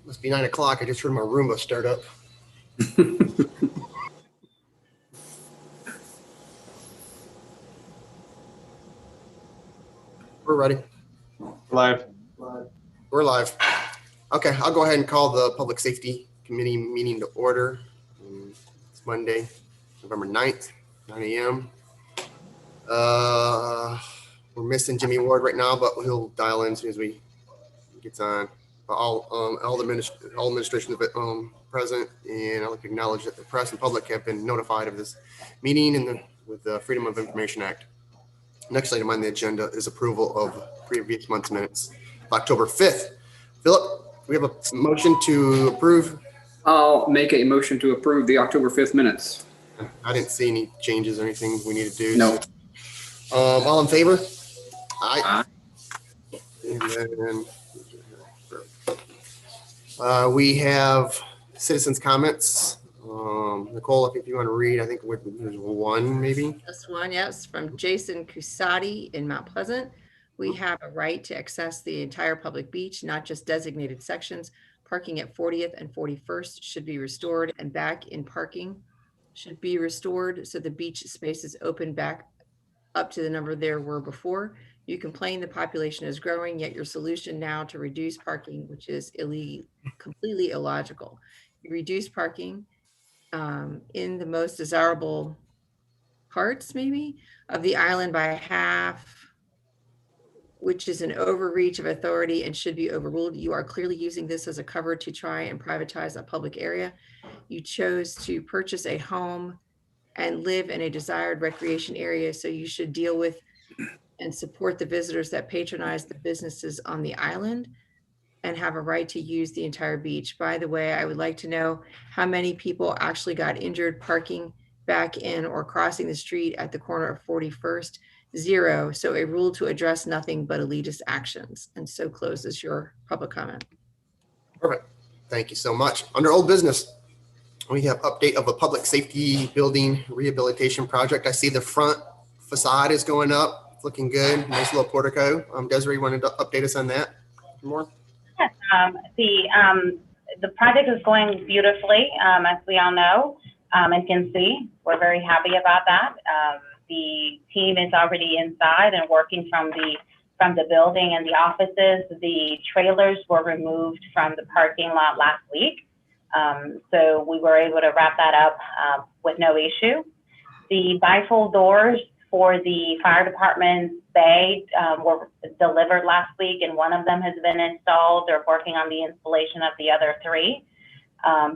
Must be 9 o'clock. I just heard my Roomba start up. We're ready. Live. We're live. Okay, I'll go ahead and call the Public Safety Committee meeting to order. It's Monday, November 9th, 9 a.m. We're missing Jimmy Ward right now, but he'll dial in as soon as we gets on. All administration present, and I'd like to acknowledge that the press and public have been notified of this meeting with the Freedom of Information Act. Next item on the agenda is approval of previous month's minutes, October 5th. Philip, we have a motion to approve. I'll make a motion to approve the October 5th minutes. I didn't see any changes or anything we need to do. No. So, all in favor? Aye. And then we have citizens' comments. Nicole, if you want to read, I think there's one maybe. Just one, yes, from Jason Cusati in Mount Pleasant. We have a right to access the entire public beach, not just designated sections. Parking at 40th and 41st should be restored, and back in parking should be restored so the beach spaces open back up to the number there were before. You complain the population is growing, yet your solution now to reduce parking, which is completely illogical. You reduce parking in the most desirable parts maybe of the island by half, which is an overreach of authority and should be overruled. You are clearly using this as a cover to try and privatize a public area. You chose to purchase a home and live in a desired recreation area, so you should deal with and support the visitors that patronize the businesses on the island and have a right to use the entire beach. By the way, I would like to know how many people actually got injured parking back in or crossing the street at the corner of 41st. 0. So a rule to address nothing but elitist actions. And so closes your public comment. Perfect. Thank you so much. Under old business, we have update of a public safety building rehabilitation project. I see the front facade is going up. It's looking good. Nice little portico. Desiree, wanted to update us on that more? Yes, the project is going beautifully, as we all know and can see. We're very happy about that. The team is already inside and working from the building and the offices. The trailers were removed from the parking lot last week. So we were able to wrap that up with no issue. The bifold doors for the fire department's bay were delivered last week, and one of them has been installed. They're working on the installation of the other 3.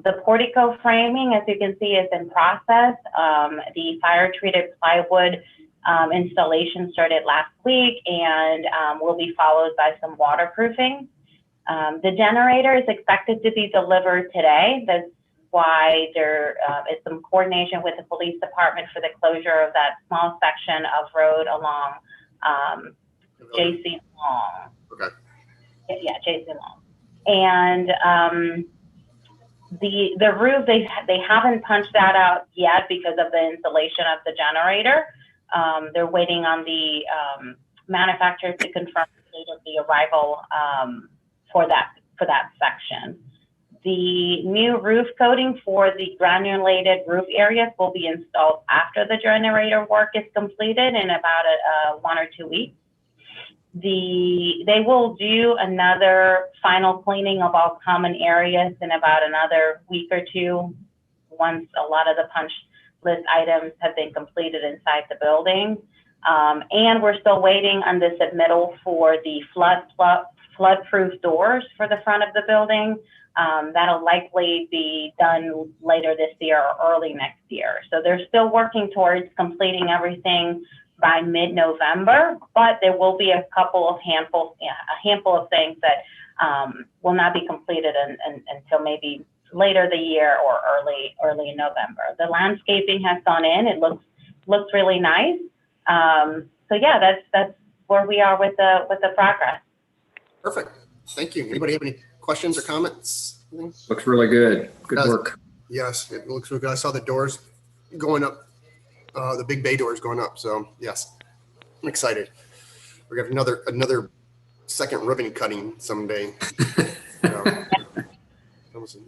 The portico framing, as you can see, is in process. The fire-treated plywood installation started last week and will be followed by some waterproofing. The generator is expected to be delivered today. That's why there is some coordination with the police department for the closure of that small section of road along J.C. Long. Okay. Yeah, J.C. Long. And the roof, they haven't punched that out yet because of the installation of the generator. They're waiting on the manufacturer to confirm the date of the arrival for that section. The new roof coating for the granulated roof areas will be installed after the generator work is completed in about 1 or 2 weeks. They will do another final cleaning of all common areas in about another week or 2, once a lot of the punch list items have been completed inside the building. And we're still waiting on the submittal for the flood-proof doors for the front of the building. That'll likely be done later this year or early next year. So they're still working towards completing everything by mid-November, but there will be a handful of things that will not be completed until maybe later the year or early in November. The landscaping has gone in; it looks really nice. So yeah, that's where we are with the progress. Perfect. Thank you. Anybody have any questions or comments? Looks really good. Good work. Yes, it looks really good. I saw the doors going up. The big bay doors going up. So yes, I'm excited. We got another second ribbon cutting someday. Um,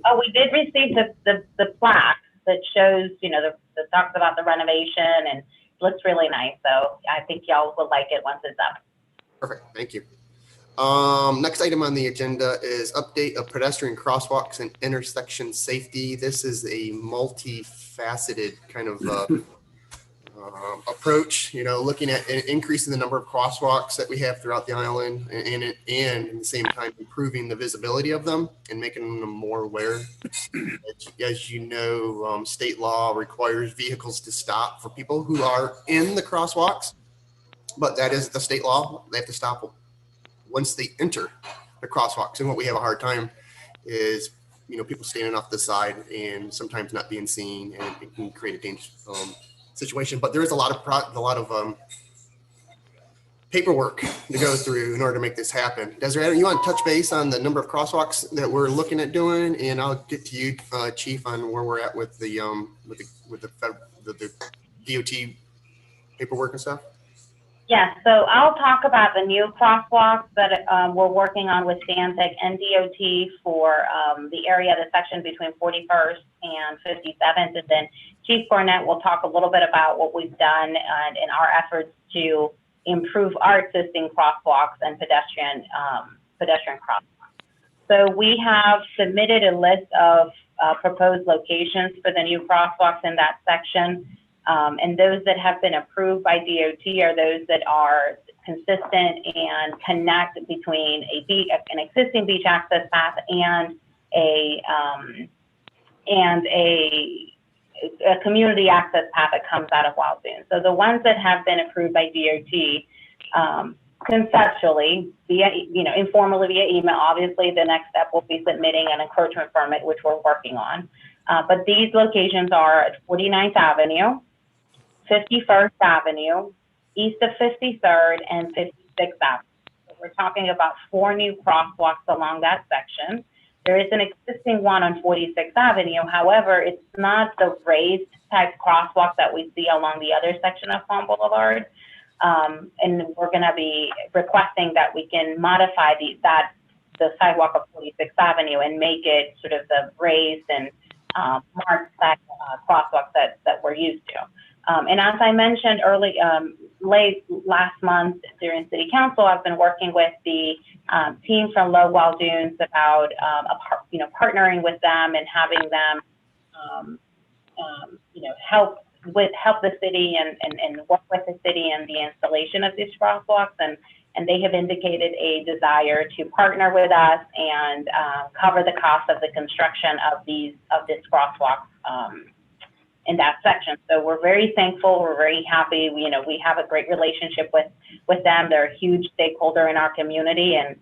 Oh, we did receive the plaque that shows, that talks about the renovation and looks really nice. So I think y'all will like it once it's up. Perfect, thank you. Next item on the agenda is update of pedestrian crosswalks and intersection safety. This is a multifaceted kind of approach, looking at increasing the number of crosswalks that we have throughout the island and at the same time improving the visibility of them and making them more aware. As you know, state law requires vehicles to stop for people who are in the crosswalks, but that is the state law. They have to stop once they enter the crosswalks. And what we have a hard time is, people standing off the side and sometimes not being seen, and it can create a dangerous situation. But there is a lot of paperwork to go through in order to make this happen. Desiree, you want to touch base on the number of crosswalks that we're looking at doing, and I'll get to you, Chief, on where we're at with the DOT paperwork and stuff. Yeah, so I'll talk about the new crosswalks that we're working on with Stantec and DOT for the area, the section between 41st and 57th. And then Chief Cornett will talk a little bit about what we've done in our efforts to improve our existing crosswalks and pedestrian crosswalks. So we have submitted a list of proposed locations for the new crosswalks in that section. And those that have been approved by DOT are those that are consistent and connect between an existing beach access path and a community access path that comes out of Waldoon. So the ones that have been approved by DOT, conceptually, informally via email, obviously the next step will be submitting an encroachment permit, which we're working on. But these locations are at 49th Avenue, 51st Avenue, east of 53rd, and 56th Avenue. So we're talking about 4 new crosswalks along that section. There is an existing one on 46th Avenue. However, it's not the raised type crosswalk that we see along the other section of Palm Boulevard. And we're going to be requesting that we can modify the sidewalk of 46th Avenue and make it sort of the raised and marked crosswalk that we're used to. And as I mentioned late last month during City Council, I've been working with the team from Low Waldoons about partnering with them and having them help the city and work with the city in the installation of these crosswalks, and they have indicated a desire to partner with us and cover the cost of the construction of this crosswalk in that section. So we're very thankful. We're very happy. We have a great relationship with them. They're a huge stakeholder in our community, and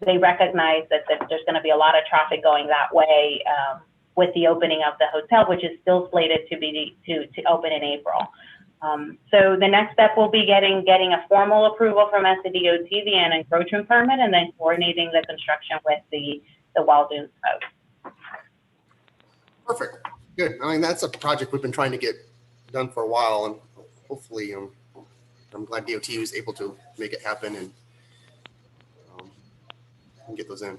they recognize that there's going to be a lot of traffic going that way with the opening of the hotel, which is still slated to open in April. So the next step will be getting a formal approval from SCDOT via an encroachment permit, and then coordinating the construction with the Waldoons folks. Perfect. Good. I mean, that's a project we've been trying to get done for a while, and hopefully, I'm glad DOT was able to make it happen and get those in.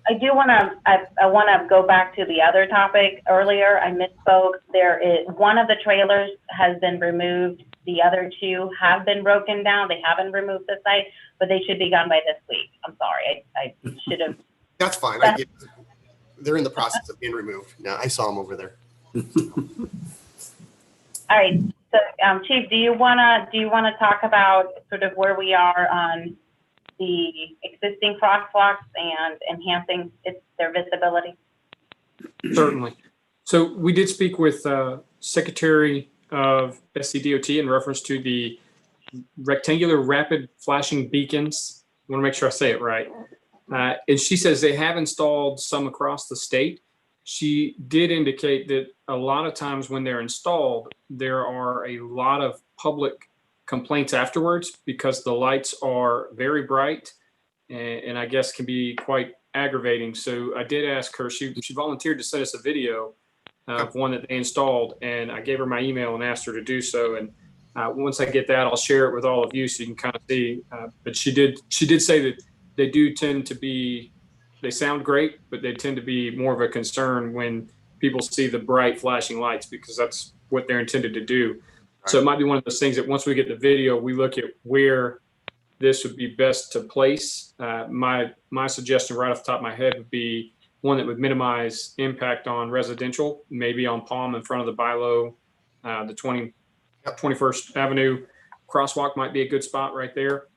I want to go back to the other topic earlier. I misspoke. There is one of the trailers has been removed. The other 2 have been broken down. They haven't removed the site, but they should be gone by this week. I'm sorry. I should have. That's fine. They're in the process of being removed. Now I saw them over there. All right. So, Chief, do you wanna talk about sort of where we are on the existing crosswalks and enhancing their visibility? Certainly. So we did speak with Secretary of SCDOT in reference to the rectangular rapid flashing beacons. I want to make sure I say it right. And she says they have installed some across the state. She did indicate that a lot of times when they're installed, there are a lot of public complaints afterwards because the lights are very bright and I guess can be quite aggravating. So I did ask her, she volunteered to send us a video of one that they installed, and I gave her my email and asked her to do so. And Once I get that, I'll share it with all of you so you can kind of see. But she did say that they do tend to be, they sound great, but they tend to be more of a concern when people see the bright flashing lights, because that's what they're intended to do. So it might be one of those things that once we get the video, we look at where this would be best to place. My suggestion right off the top of my head would be one that would minimize impact on residential, maybe on Palm in front of the Bilo, the 21st Avenue crosswalk might be a good spot right there.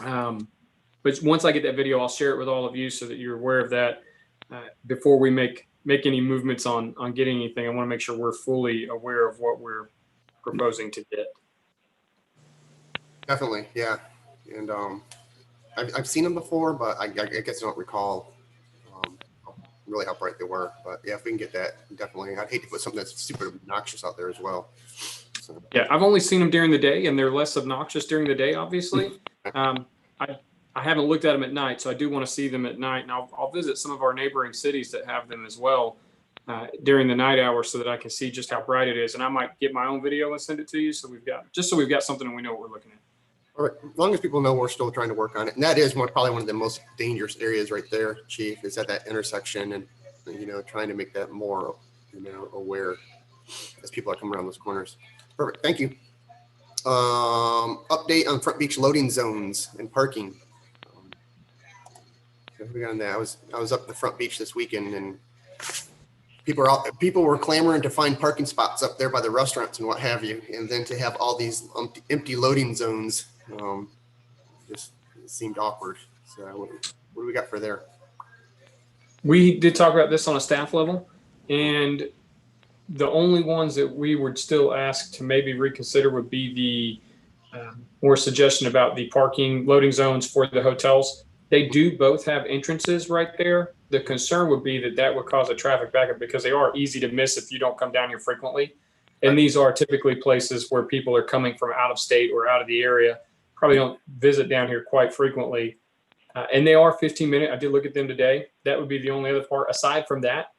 But once I get that video, I'll share it with all of you so that you're aware of that. Before we make any movements on getting anything, I want to make sure we're fully aware of what we're proposing to get. Definitely, yeah. And I've seen them before, but I guess I don't recall really how bright they were. But yeah, if we can get that, definitely. I'd hate to put something that's super obnoxious out there as well. So. Yeah, I've only seen them during the day, and they're less obnoxious during the day, obviously. I haven't looked at them at night, so I do want to see them at night. And I'll visit some of our neighboring cities that have them as well during the night hours so that I can see just how bright it is. And I might get my own video and send it to you so we've got something and we know what we're looking at. All right, as long as people know we're still trying to work on it. And that is probably one of the most dangerous areas right there, Chief, is at that intersection and, trying to make that more, aware as people are coming around those corners. Perfect, thank you. Update on Front Beach loading zones and parking. On that. I was up the Front Beach this weekend, and people were clamoring to find parking spots up there by the restaurants and what have you, and then to have all these empty loading zones just seemed awkward. So what do we got for there? We did talk about this on a staff level, and the only ones that we would still ask to maybe reconsider would be the more suggestion about the parking loading zones for the hotels. They do both have entrances right there. The concern would be that would cause a traffic backup because they are easy to miss if you don't come down here frequently. And these are typically places where people are coming from out of state or out of the area, probably don't visit down here quite frequently. And they are 15-minute. I did look at them today. That would be the only other part. Aside from that,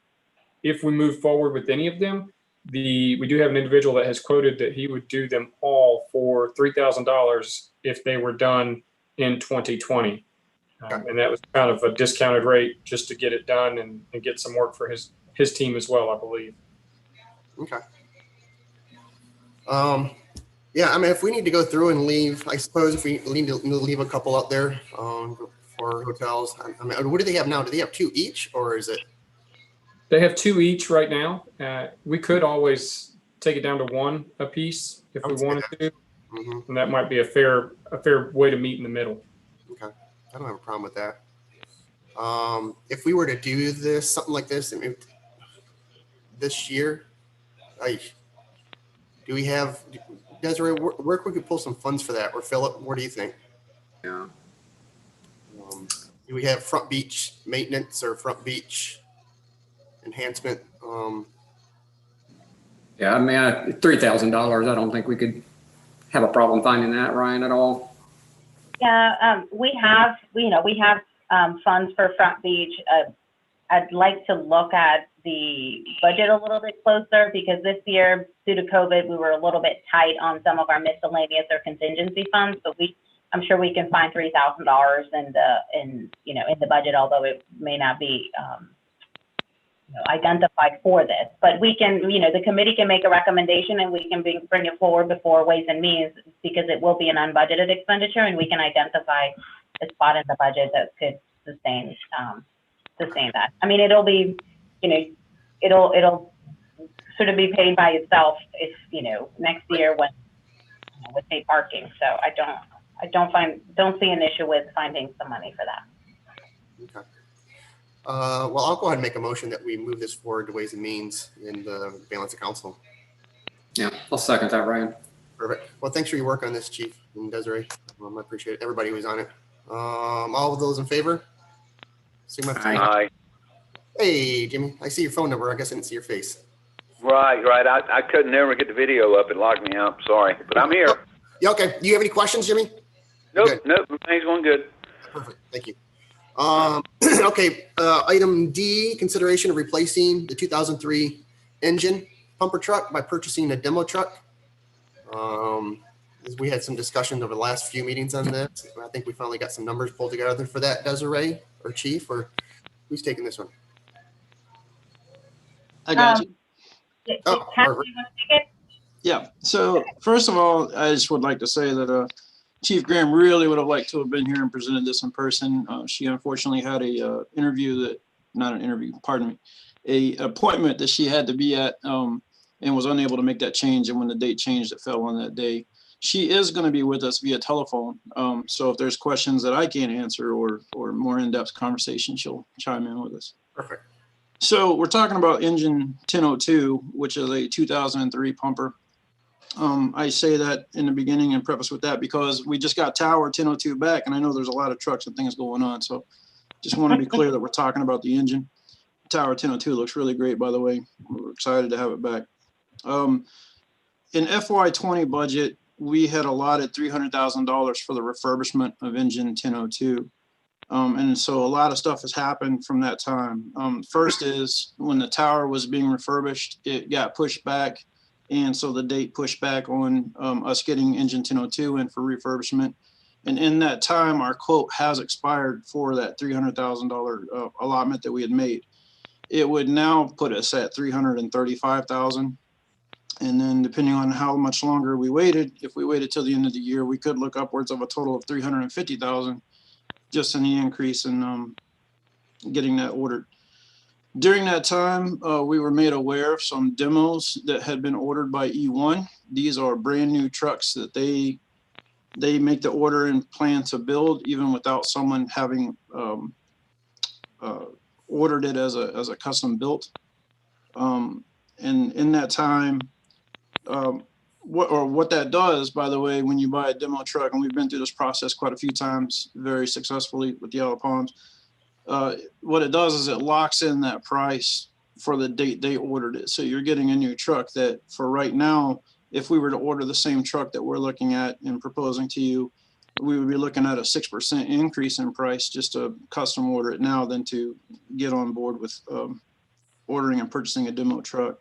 if we move forward with any of them, we do have an individual that has quoted that he would do them all for $3,000 if they were done in 2020. And that was kind of a discounted rate just to get it done and get some work for his team as well, I believe. Okay. Yeah, I mean, if we need to go through and leave, I suppose if we need to leave a couple out there for hotels. I mean, what do they have now? Do they have 2 each, or is it? They have 2 each right now. We could always take it down to 1 a piece if we wanted to, and that might be a fair way to meet in the middle. Okay. I don't have a problem with that. If we were to do something like this, I mean, this year, do we have, Desiree, where could we pull some funds for that? Or Philip, what do you think? Yeah. Do we have Front Beach maintenance or Front Beach enhancement? Yeah, I mean, $3,000, I don't think we could have a problem finding that, Ryan, at all. Yeah, we have funds for Front Beach. I'd like to look at the budget a little bit closer because this year, due to COVID, we were a little bit tight on some of our miscellaneous or contingency funds. But I'm sure we can find $3,000 in the budget, although it may not be identified for this. But we can, the committee can make a recommendation and we can bring it forward before Ways and Means because it will be an unbudgeted expenditure and we can identify a spot in the budget that could sustain that. I mean, it'll be, it'll sort of be paid by itself if, next year when with state parking. So I don't see an issue with finding some money for that. Okay. Well, I'll go ahead and make a motion that we move this forward to Ways and Means in the balance of council. Yeah, I'll second that, Ryan. Perfect. Well, thanks for your work on this, Chief and Desiree. I appreciate it. Everybody who's on it. All of those in favor? Aye. Hey, Jimmy, I see your phone number. I guess I didn't see your face. Right. I couldn't never get the video up. It locked me out. Sorry, but I'm here. Yeah, okay. Do you have any questions, Jimmy? Nope. Good. Everything's going good. Perfect. Thank you. Okay. Item D, consideration of replacing the 2003 engine pumper truck by purchasing a demo truck. We had some discussion over the last few meetings on this. I think we finally got some numbers pulled together for that. Desiree or Chief, or who's taking this one? I got you. Oh, Kathy, perfect. you want to take it? Yeah. So first of all, I just would like to say that Chief Graham really would have liked to have been here and presented this in person. She unfortunately had a not an interview, pardon me, a appointment that she had to be at and was unable to make that change. And when the date changed, it fell on that day. She is going to be with us via telephone. So if there's questions that I can't answer or more in-depth conversation, she'll chime in with us. Perfect. So we're talking about engine 1002, which is a 2003 pumper. I say that in the beginning and preface with that because we just got Tower 1002 back, and I know there's a lot of trucks and things going on. So just want to be clear that we're talking about the engine. Tower 1002 looks really great, by the way. We're excited to have it back. In FY20 budget, we had allotted $300,000 for the refurbishment of engine 1002. And so a lot of stuff has happened from that time. First is when the tower was being refurbished, it got pushed back. And so the date pushed back on us getting engine 1002 in for refurbishment. And in that time, our quote has expired for that $300,000 allotment that we had made. It would now put us at $335,000. And then depending on how much longer we waited, if we waited till the end of the year, we could look upwards of a total of $350,000 just in the increase in getting that ordered. During that time, we were made aware of some demos that had been ordered by E1. These are brand new trucks that they make the order and plan to build even without someone having ordered it as a custom built. And in that time, what that does, by the way, when you buy a demo truck, and we've been through this process quite a few times very successfully with Yellow Palms, what it does is it locks in that price for the date they ordered it. So you're getting a new truck that for right now, if we were to order the same truck that we're looking at and proposing to you, we would be looking at a 6% increase in price just to custom order it now than to get on board with ordering and purchasing a demo truck.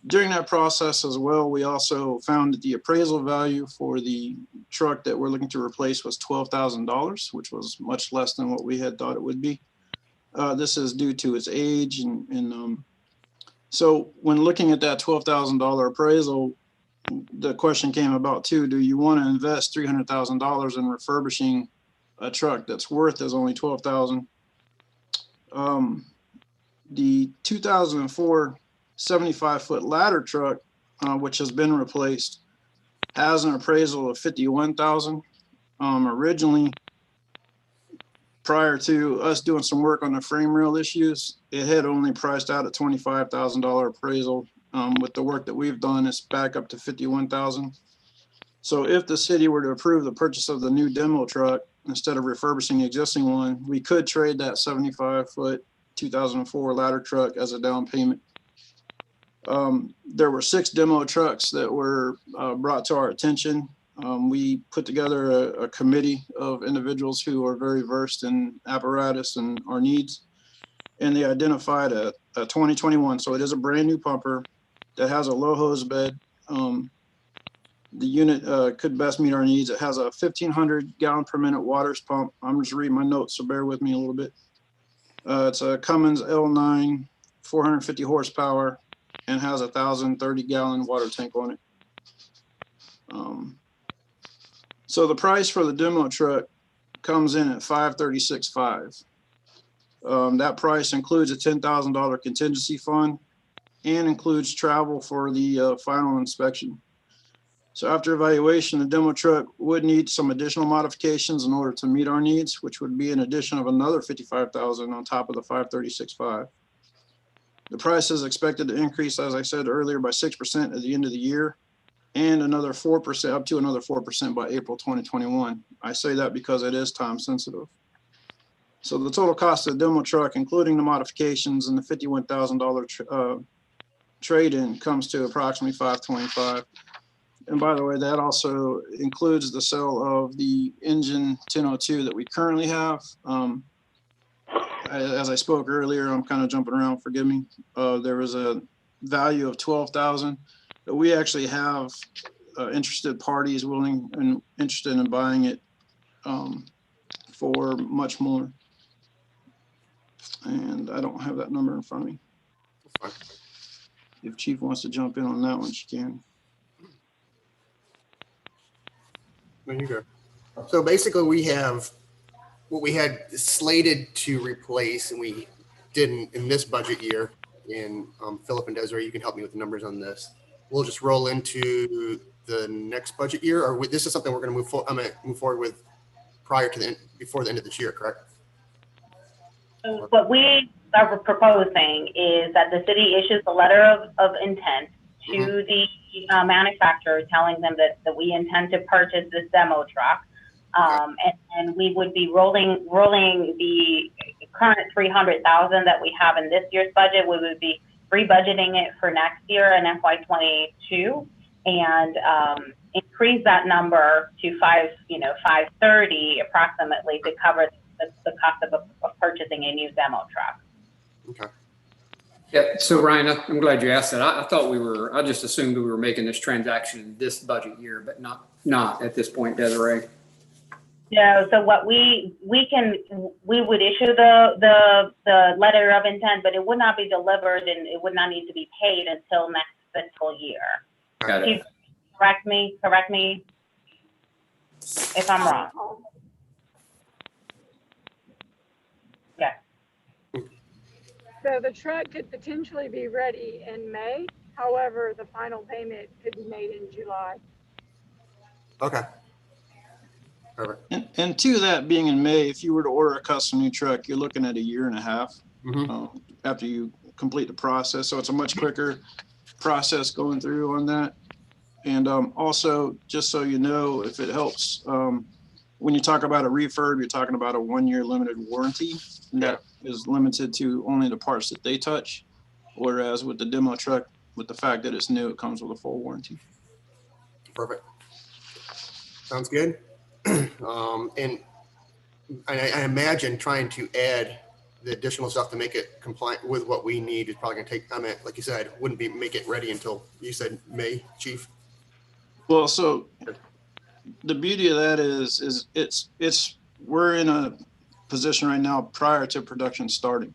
During that process as well, we also found that the appraisal value for the truck that we're looking to replace was $12,000, which was much less than what we had thought it would be. This is due to its age. And so when looking at that $12,000 appraisal, the question came about too, do you want to invest $300,000 in refurbishing a truck that's worth as only $12,000? The 2004 75-foot ladder truck, which has been replaced, has an appraisal of $51,000. Originally, prior to us doing some work on the frame rail issues, it had only priced out at $25,000 appraisal. With the work that we've done, it's back up to $51,000. So if the city were to approve the purchase of the new demo truck, instead of refurbishing the existing one, we could trade that 75-foot 2004 ladder truck as a down payment. There were 6 demo trucks that were brought to our attention. We put together a committee of individuals who are very versed in apparatus and our needs. And they identified a 2021. So it is a brand new pumper that has a low hose bed. The unit could best meet our needs. It has a 1,500 gallon per minute waters pump. I'm just reading my notes, so bear with me a little bit. It's a Cummins L9, 450 horsepower, and has a 1,030 gallon water tank on it. So the price for the demo truck comes in at $536,500. That price includes a $10,000 contingency fund and includes travel for the final inspection. So after evaluation, the demo truck would need some additional modifications in order to meet our needs, which would be an addition of another $55,000 on top of the $536,500. The price is expected to increase, as I said earlier, by 6% at the end of the year and another 4%, up to another 4% by April 2021. I say that because it is time sensitive. So the total cost of the demo truck, including the modifications and the $51,000 trade-in, comes to approximately $525,000. And by the way, that also includes the sale of the engine 1002 that we currently have. As I spoke earlier, I'm kind of jumping around, forgive me. There was a value of $12,000, but we actually have interested parties willing and interested in buying it for much more. And I don't have that number in front of me. If Chief wants to jump in on that one, she can. There you go. So basically we have what we had slated to replace and we didn't in this budget year. And Philip and Desiree, you can help me with the numbers on this. We'll just roll into the next budget year, or this is something we're going to move forward. I'm going to move forward with prior to the end, before the end of this year, correct? So what we are proposing is that the city issues a letter of intent to the manufacturer telling them that we intend to purchase this demo truck. And we would be rolling the current 300,000 that we have in this year's budget. We would be rebudgeting it for next year in FY22 and increase that number to 530 approximately to cover the cost of purchasing a new demo truck. Okay. Yeah, so Ryan, I'm glad you asked that. I thought I just assumed we were making this transaction this budget year, but not at this point, Desiree. No, so what we would issue the letter of intent, but it would not be delivered and it would not need to be paid until next fiscal year. Got it. Correct me if I'm wrong. Yeah. So the truck could potentially be ready in May. However, the final payment could be made in July. Okay. Perfect. And to that being in May, if you were to order a custom new truck, you're looking at 1.5 years after you complete the process. So it's a much quicker process going through on that. And also, just so you know, if it helps, when you talk about a refurb, you're talking about a 1-year limited warranty that is limited to only the parts that they touch. Whereas with the demo truck, with the fact that it's new, it comes with a full warranty. Perfect. Sounds good. And I imagine trying to add the additional stuff to make it compliant with what we need is probably going to take, I mean, like you said, wouldn't make it ready until you said May, Chief. Well, so the beauty of that is we're in a position right now prior to production starting.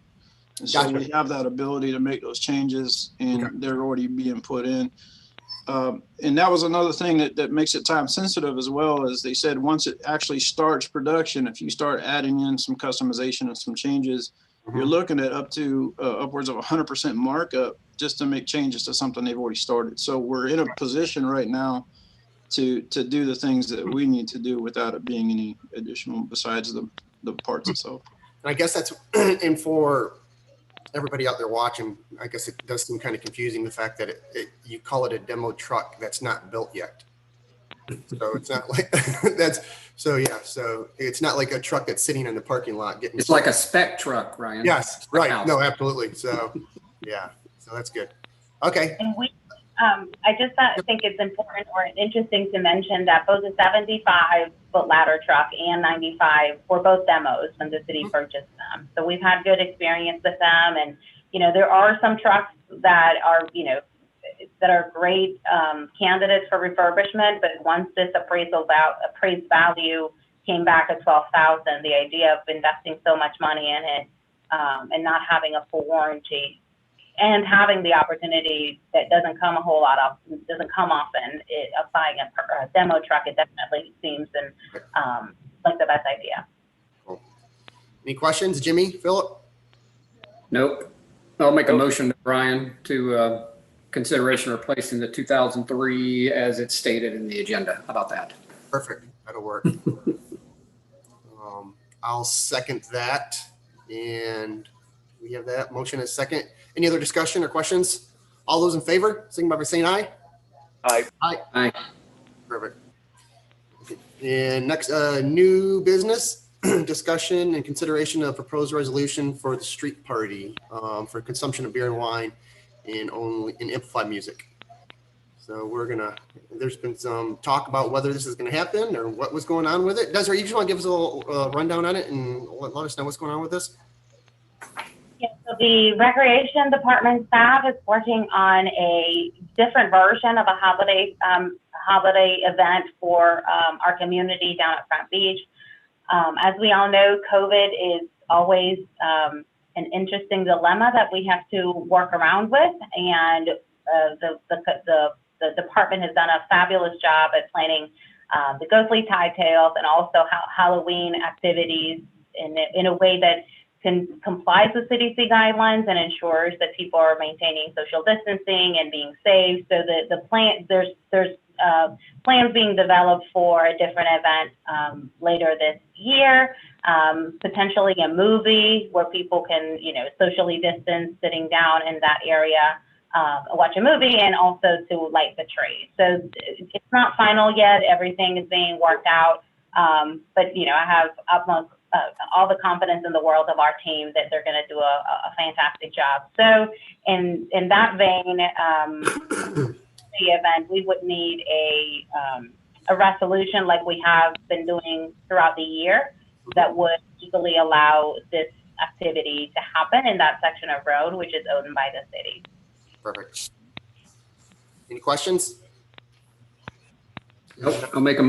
And so Gotcha. we have that ability to make those changes and they're already being put in. And that was another thing that makes it time sensitive as well, as they said, once it actually starts production, if you start adding in some customization and some changes, you're looking at up to upwards of 100% markup just to make changes to something they've already started. So we're in a position right now to do the things that we need to do without it being any additional besides the parts itself. And I guess that's, and for everybody out there watching, I guess it does seem kind of confusing, the fact that you call it a demo truck that's not built yet. So it's not like so it's not like a truck that's sitting in the parking lot getting. It's like a spec truck, Ryan. Yes, right. No, absolutely. So yeah, so that's good. Okay. And I just think it's important or interesting to mention that both the 75-foot ladder truck and 95 were both demos when the city purchased them. So we've had good experience with them. And, there are some trucks that are, that are great candidates for refurbishment. But once this appraised value came back at $12,000, the idea of investing so much money in it and not having a full warranty and having the opportunity that doesn't come often, applying a demo truck, it definitely seems like the best idea. Cool. Any questions, Jimmy, Philip? Nope. I'll make a motion to Brian to consideration replacing the 2003 as it's stated in the agenda. How about that? Perfect. That'll work. I'll second that. And we have that motion as second. Any other discussion or questions? All those in favor, signify by saying aye. Aye. Aye. Perfect. And next, new business discussion and consideration of proposed resolution for the street party for consumption of beer and wine and amplified music. So there's been some talk about whether this is going to happen or what was going on with it. Desiree, you just want to give us a little rundown on it and let us know what's going on with this? Yeah, so the recreation department staff is working on a different version of a holiday event for our community down at Front Beach. As we all know, COVID is always an interesting dilemma that we have to work around with, and the department has done a fabulous job at planning the ghostly tide tails and also Halloween activities in a way that complies with CDC guidelines and ensures that people are maintaining social distancing and being safe. So there's plans being developed for a different event later this year, potentially a movie where people can, socially distance sitting down in that area, watch a movie, and also to light the tree. So it's not final yet. Everything is being worked out. But, I have utmost all the confidence in the world of our team that they're going to do a fantastic job. So in that vein, the event, we would need a resolution like we have been doing throughout the year that would legally allow this activity to happen in that section of road, which is owned by the city. Perfect. Any questions? Nope. I'll make a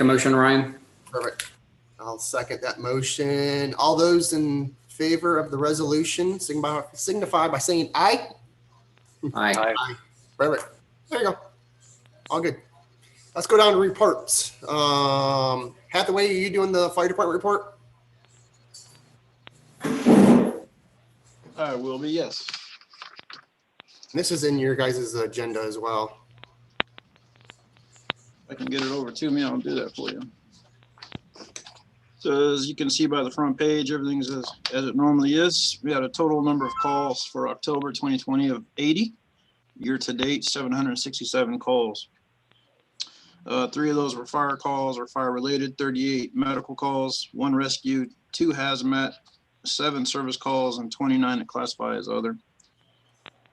motion, Ryan. Perfect. I'll second that motion. All those in favor of the resolution signify by saying aye. Aye. Aye. Perfect. There you go. All good. Let's go down to reports. Hathaway, are you doing the fire department report? I will be, yes. This is in your guys' agenda as well. I can get it over to me, I'll do that for you. So as you can see by the front page, everything's as it normally is. We had a total number of calls for October 2020 of 80. Year to date, 767 calls. 3 of those were fire calls or fire related, 38 medical calls, 1 rescue, 2 hazmat, 7 service calls, and 29 that classify as other.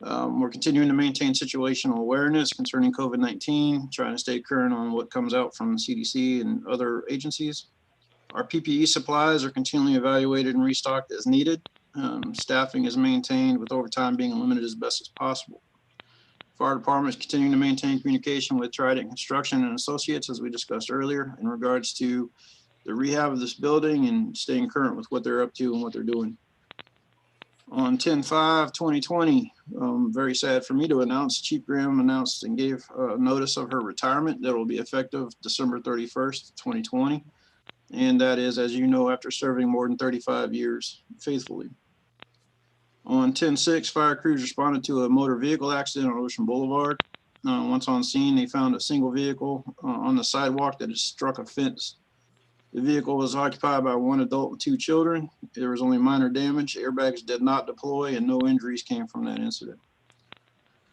We're continuing to maintain situational awareness concerning COVID-19, trying to stay current on what comes out from the CDC and other agencies. Our PPE supplies are continually evaluated and restocked as needed. Staffing is maintained with overtime being limited as best as possible. Fire department is continuing to maintain communication with Trident Construction and Associates, as we discussed earlier, in regards to the rehab of this building and staying current with what they're up to and what they're doing. On 10/5/2020, very sad for me to announce, Chief Graham announced and gave notice of her retirement that will be effective December 31st, 2020. And that is, as you know, after serving more than 35 years faithfully. On 10/6, fire crews responded to a motor vehicle accident on Ocean Boulevard. Once on scene, they found a single vehicle on the sidewalk that had struck a fence. The vehicle was occupied by 1 adult and 2 children. There was only minor damage. Airbags did not deploy and no injuries came from that incident.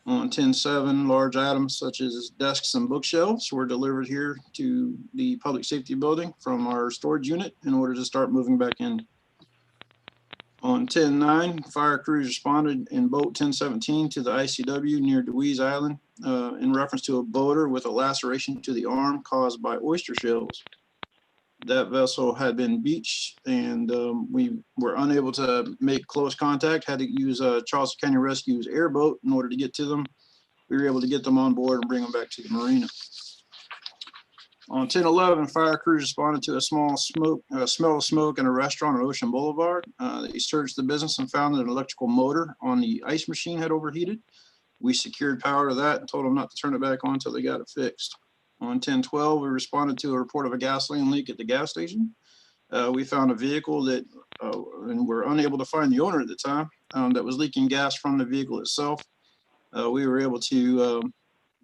On 10/7, large items such as desks and bookshelves were delivered here to the public safety building from our storage unit in order to start moving back in. On 10/9, fire crews responded in boat 1017 to the ICW near Dewey's Island in reference to a boater with a laceration to the arm caused by oyster shells. That vessel had been beached and we were unable to make close contact, had to use Charleston County Rescue's airboat in order to get to them. We were able to get them on board and bring them back to the marina. On 10/11, fire crews responded to a small smell of smoke in a restaurant on Ocean Boulevard. They searched the business and found that an electrical motor on the ice machine had overheated. We secured power to that and told them not to turn it back on until they got it fixed. On 10/12, we responded to a report of a gasoline leak at the gas station. We found a vehicle that, and we're unable to find the owner at the time, that was leaking gas from the vehicle itself. We were able to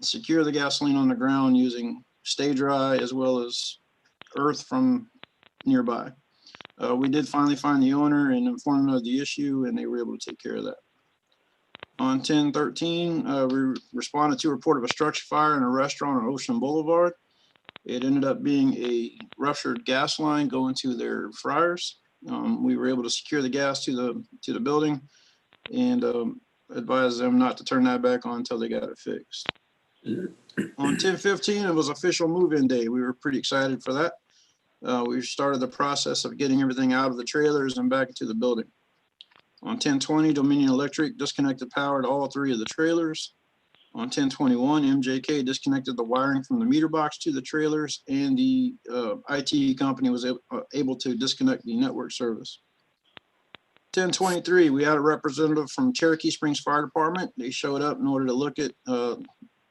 secure the gasoline on the ground using stay dry as well as earth from nearby. We did finally find the owner and inform them of the issue, and they were able to take care of that. On 10/13, we responded to a report of a structure fire in a restaurant on Ocean Boulevard. It ended up being a ruptured gas line going to their fryers. We were able to secure the gas to the building and advise them not to turn that back on until they got it fixed. On 10/15, it was official move-in day. We were pretty excited for that. We started the process of getting everything out of the trailers and back into the building. On 1020, Dominion Electric disconnected power to all 3 of the trailers. On 1021, MJK disconnected the wiring from the meter box to the trailers, and the IT company was able to disconnect the network service. 1023, we had a representative from Cherokee Springs Fire Department. They showed up in order to look at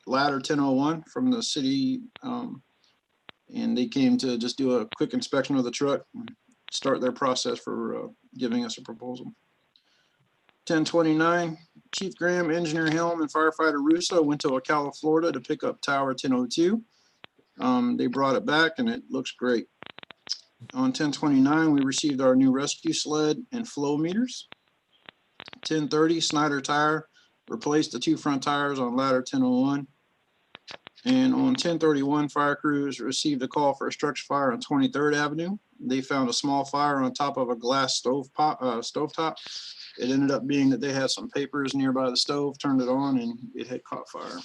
ladder 1001 from the city, and they came to just do a quick inspection of the truck, and start their process for giving us a proposal. 1029, Chief Graham, Engineer Helm, and Firefighter Russo went to Ocala, Florida to pick up Tower 1002. They brought it back and it looks great. On 1029, we received our new rescue sled and flow meters. 1030, Snyder Tire replaced the 2 front tires on ladder 1001. And on 1031, fire crews received a call for a structure fire on 23rd Avenue. They found a small fire on top of a glass stovetop. It ended up being that they had some papers nearby the stove, turned it on, and it had caught fire.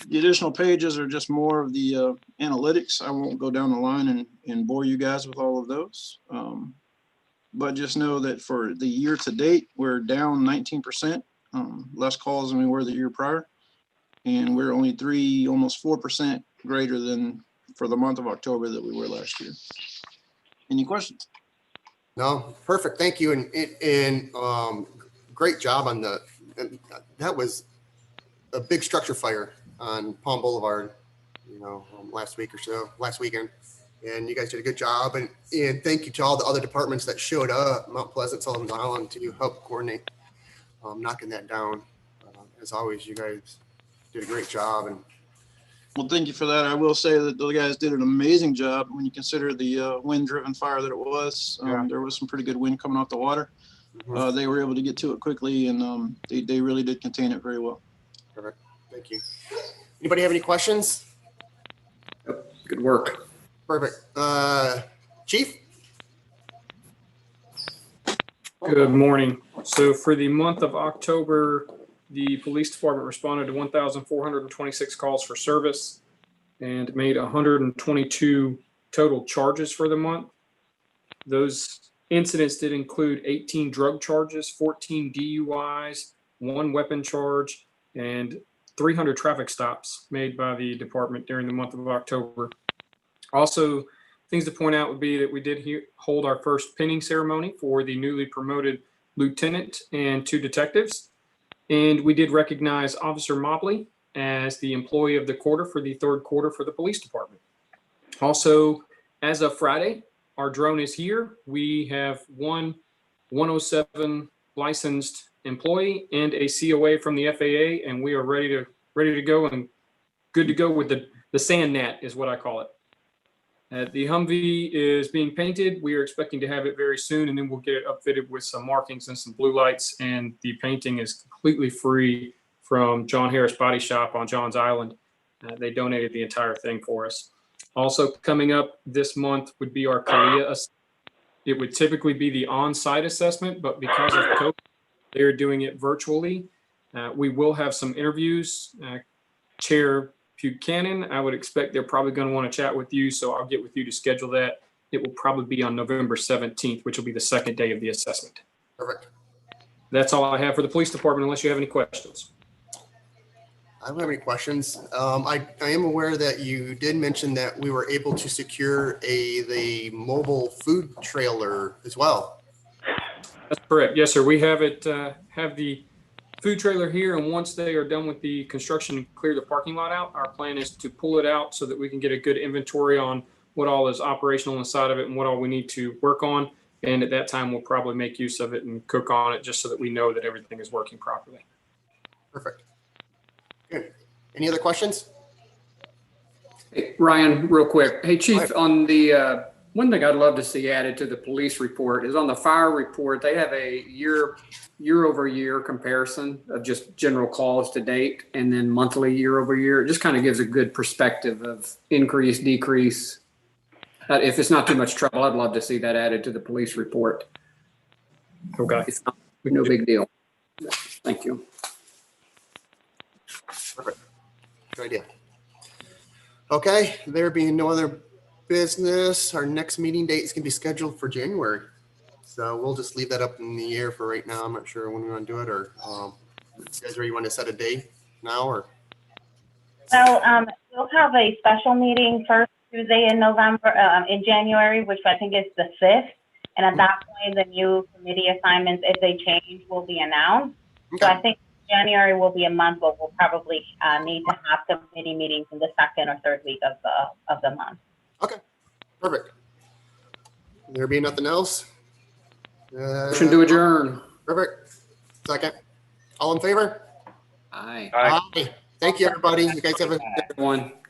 The additional pages are just more of the analytics. I won't go down the line and bore you guys with all of those. But just know that for the year to date, we're down 19%, less calls than we were the year prior. And we're only almost 4% greater than for the month of October that we were last year. Any questions? No, perfect. Thank you. And great job on that was a big structure fire on Palm Boulevard, last weekend. And you guys did a good job. And thank you to all the other departments that showed up, Mount Pleasant, Sullivan's Island, to help coordinate knocking that down. As always, you guys did a great job. And well, thank you for that. I will say that the guys did an amazing job when you consider the wind-driven fire that it was. There was some pretty good wind coming off the water. They were able to get to it quickly, and they really did contain it very well. Perfect. Thank you. Anybody have any questions? Good work. Perfect. Chief? Good morning. So for the month of October, the police department responded to 1,426 calls for service and made 122 total charges for the month. Those incidents did include 18 drug charges, 14 DUIs, 1 weapon charge, and 300 traffic stops made by the department during the month of October. Also, things to point out would be that we did hold our first pinning ceremony for the newly promoted lieutenant and 2 detectives. And we did recognize Officer Mobley as the employee of the quarter for the 3rd quarter for the police department. Also, as of Friday, our drone is here. We have 1 107 licensed employee and a COA from the FAA, and we are ready to go and good to go with the sand net is what I call it. The Humvee is being painted. We are expecting to have it very soon, and then we'll get it upfitted with some markings and some blue lights. And the painting is completely free from John Harris Body Shop on Johns Island. They donated the entire thing for us. Also coming up this month would be our CALIA. It would typically be the on-site assessment, but because of COVID, they're doing it virtually. We will have some interviews. Chair Buchanan, I would expect they're probably going to want to chat with you, so I'll get with you to schedule that. It will probably be on November 17th, which will be the 2nd day of the assessment. Perfect. That's all I have for the police department, unless you have any questions. I don't have any questions. I am aware that you did mention that we were able to secure the mobile food trailer as well. That's correct. Yes, sir. We have it, have the food trailer here, and once they are done with the construction and clear the parking lot out, our plan is to pull it out so that we can get a good inventory on what all is operational inside of it and what all we need to work on. And at that time, we'll probably make use of it and cook on it just so that we know that everything is working properly. Perfect. Good. Any other questions? Hey, Ryan, real quick. Hey, Chief, on the one thing I'd love to see added to the police report is on the fire report, they have a year-over-year comparison of just general calls to date and then monthly year-over-year. It just kind of gives a good perspective of increase, decrease. If it's not too much trouble, I'd love to see that added to the police report. Okay. It's no big deal. Thank you. Perfect. Good idea. Okay, there being no other business, our next meeting date is going to be scheduled for January So we'll just leave that up in the air for right now. I'm not sure when we want to do it, or you guys really want to set a date now, or? Well, we'll have a special meeting first Tuesday in November, in January, which I think is the 5th. And at that point, the new committee assignments, if they change, will be announced. So I think January will be a month, but we'll probably need to have the committee meetings in the 2nd or 3rd week of the month. Okay, perfect. There being nothing else? Motion to adjourn. Perfect. Second. All in favor? Aye. Aye. Aye. Thank you, everybody. You guys have a One.